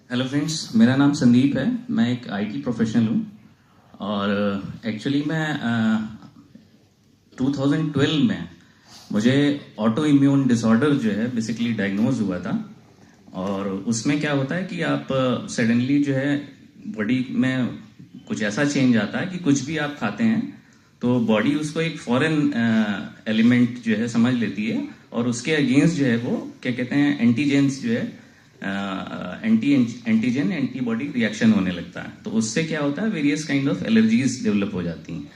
Hello friends, मेरा नाम संदीप है। मैं एक आईटी प्रोफेशनल हूँ और एक्चुअली मैं 2012 में मुझे ऑटो इम्यून डिसऑर्डर जो है बेसिकली डायग्नोज हुआ था। और उसमें क्या होता है कि आप सडनली जो है बॉडी में कुछ ऐसा चेंज आता है कि कुछ भी आप खाते हैं तो बॉडी उसको एक फॉरेन एलिमेंट जो है समझ लेती है और उसके अगेंस्ट जो है वो क्या कहते हैं एंटीजेंस जो है एंटीजन एंटीबॉडी रिएक्शन होने लगता है। तो उससे क्या होता है various kind of allergies develop हो जाती हैं।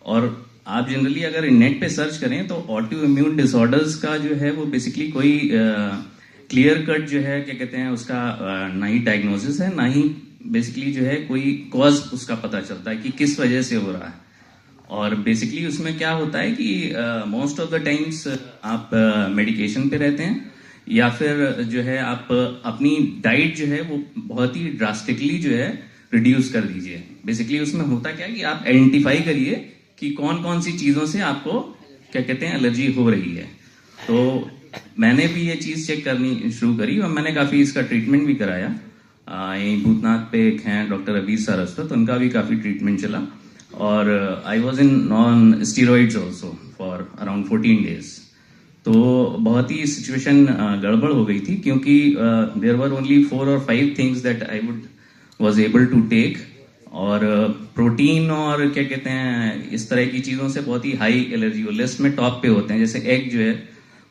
और आप जनरली अगर नेट पे सर्च करें तो ऑटो इम्यून डिसऑर्डर्स का जो है वो बेसिकली कोई क्लियर कट जो है क्या कहते हैं उसका ना ही डायग्नोसिस है, ना ही बेसिकली जो है कोई कॉज उसका पता चलता है कि किस वजह से हो रहा है। और बेसिकली उसमें क्या होता है कि मोस्ट ऑफ द टाइम्स आप मेडिकेशन पे रहते हैं या फिर जो है आप अपनी डाइट जो है वो बहुत ही ड्रास्टिकली जो है रिड्यूस कर दीजिए। बेसिकली उसमें होता क्या है कि आप आइडेंटिफाई करिए कि कौन कौन सी चीजों से आपको क्या कहते हैं एलर्जी हो रही है। तो मैंने भी ये चीज चेक करनी शुरू करी और मैंने काफी इसका ट्रीटमेंट भी कराया। यहीं भूतनाथ पे एक हैं डॉक्टर अबीर सारस्वत, उनका भी काफी ट्रीटमेंट चला। और I was in non steroids also for around 14 days. तो बहुत ही सिचुएशन गड़बड़ हो गई थी क्योंकि देयर वर ओनली 4 और 5 things that I would was able to take. और प्रोटीन और क्या कहते हैं इस तरह की चीज़ों से बहुत ही हाई एलर्जी हो लिस्ट में टॉप पे होते हैं। जैसे एग जो है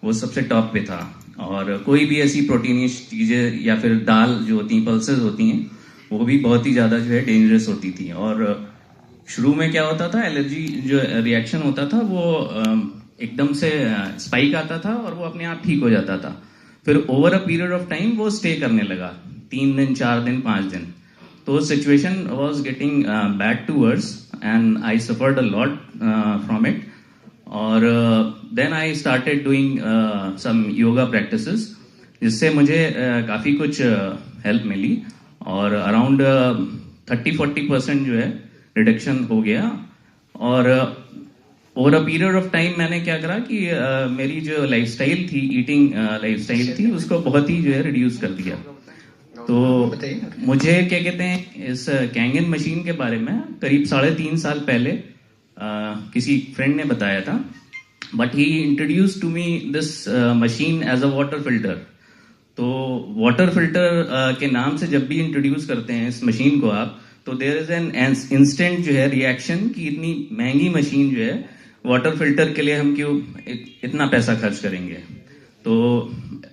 वो सबसे टॉप पे था। और कोई भी ऐसी प्रोटीनिश चीज़ें या फिर दाल जो होती हैं पल्सेस होती हैं वो भी बहुत ही ज़्यादा जो है डेंजरस होती थी। और शुरू में क्या होता था एलर्जी जो रिएक्शन होता था वो एकदम से स्पाइक आता था और वो अपने आप ठीक हो जाता था। फिर over a period of time वो स्टे करने लगा 3 दिन 4 दिन 5 दिन। तो situation was getting bad to worse and I suffered a lot from it. और then I started doing some yoga practices जिससे मुझे काफ़ी कुछ हेल्प मिली। और अराउंड 30-40% जो है रिडक्शन हो गया। और over a period of time मैंने क्या करा कि मेरी जो लाइफस्टाइल थी ईटिंग लाइफस्टाइल थी उसको बहुत ही जो है रिड्यूस कर दिया। तो मुझे क्या कहते हैं इस कैंगन मशीन के बारे में करीब 3.5 साल पहले किसी फ्रेंड ने बताया था। But he introduce to me this machine as a water filter. तो वाटर फिल्टर के नाम से जब भी इंट्रोड्यूस करते हैं इस मशीन को आप तो देयर इज एन इंस्टेंट जो है रिएक्शन कि इतनी महंगी मशीन जो है वाटर फिल्टर के लिए हम क्यों इतना पैसा खर्च करेंगे। तो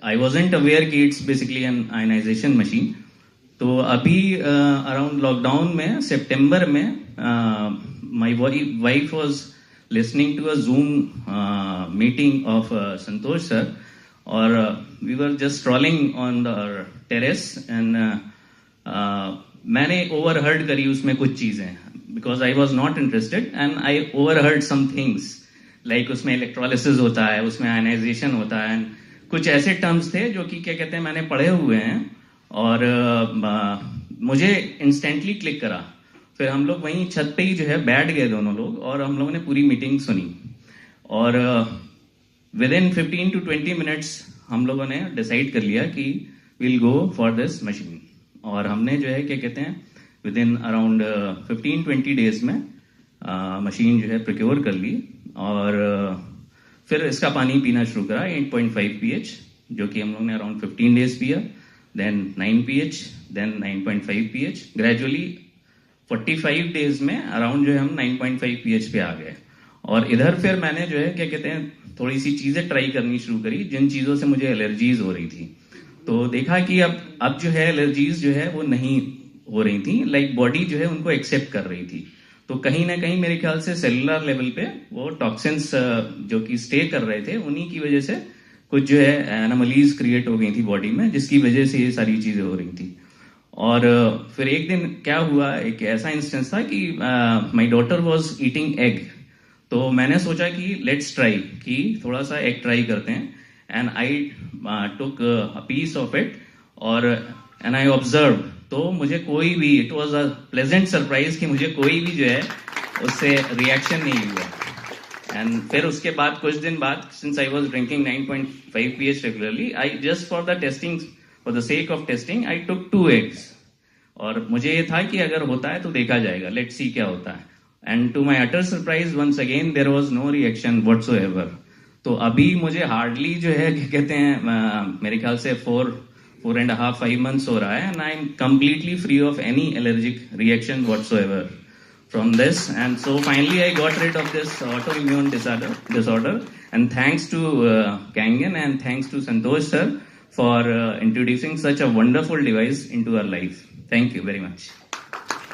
आई वॉजेंट अवेयर कि it's basically an ionization machine. तो अभी अराउंड लॉकडाउन में सितंबर में my wife was listening to a Zoom meeting of Santosh sir. और we were just strolling on the terrace and मैंने ओवरहर्ड करी उसमें कुछ चीजें because I was not interested and I overheard some things like उसमें इलेक्ट्रोलिसिस होता है, उसमें आयनाइजेशन होता है, कुछ ऐसे टर्म्स थे जो कि क्या कहते हैं मैंने पढ़े हुए हैं। और मुझे इंस्टेंटली क्लिक करा। फिर हम लोग वहीं छत पे ही जो है बैठ गए दोनों लोग और हम लोगों ने पूरी मीटिंग सुनी। और विद इन 15 to 20 मिनट्स हम लोगों ने डिसाइड कर लिया कि will go for this machine. और हमने जो है क्या कहते हैं विद इन अराउंड 15-20 डेज में मशीन जो है प्रोक्योर कर ली। और फिर इसका पानी पीना शुरू करा 8.5 pH जो कि हम लोग ने अराउंड 15 डेज पिया। Then 9 pH, then 9.5 pH। Gradually 45 days में अराउंड जो है हम 9.5 pH पे आ गए। और इधर फिर मैंने जो है क्या कहते हैं थोड़ी सी चीजें ट्राई करनी शुरू करी जिन चीजों से मुझे एलर्जीज हो रही थी। तो देखा कि अब जो है एलर्जीज जो है वो नहीं हो रही थी, लाइक बॉडी जो है उनको एक्सेप्ट कर रही थी। तो कहीं ना कहीं मेरे ख्याल से सेलुलर लेवल पे वो टॉक्सिन्स जो कि स्टे कर रहे थे उन्हीं की वजह से कुछ जो है एनोमलीज क्रिएट हो गई थी बॉडी में जिसकी वजह से ये सारी चीजें हो रही थी। और फिर एक दिन क्या हुआ, एक ऐसा इंस्टेंस था कि my daughter was eating egg. तो मैंने सोचा कि लेट्स ट्राई कि थोड़ा सा एग ट्राई करते हैं। And I took a piece of it और एंड आई ऑब्जर्व। तो मुझे कोई भी it was a pleasant surprise कि मुझे कोई भी जो है उससे रिएक्शन नहीं हुआ। एंड फिर उसके बाद कुछ दिन बाद since I was drinking 9.5 pH regularly I just for the testing for the sake of testing I took 2 eggs. और मुझे ये था कि अगर होता है तो देखा जाएगा, लेट्स सी क्या होता है. And to my utter surprise once again there was no reaction whatsoever. तो अभी मुझे हार्डली जो है क्या कहते हैं, मेरे ख्याल से 4.5 months हो रहा है, and I am completely free of any allergic reaction whatsoever from this. And so finally I got rid of this autoimmune disorder. And thanks to Kangen and thanks to Santosh sir for introducing such a wonderful device into our life. Thank you very much.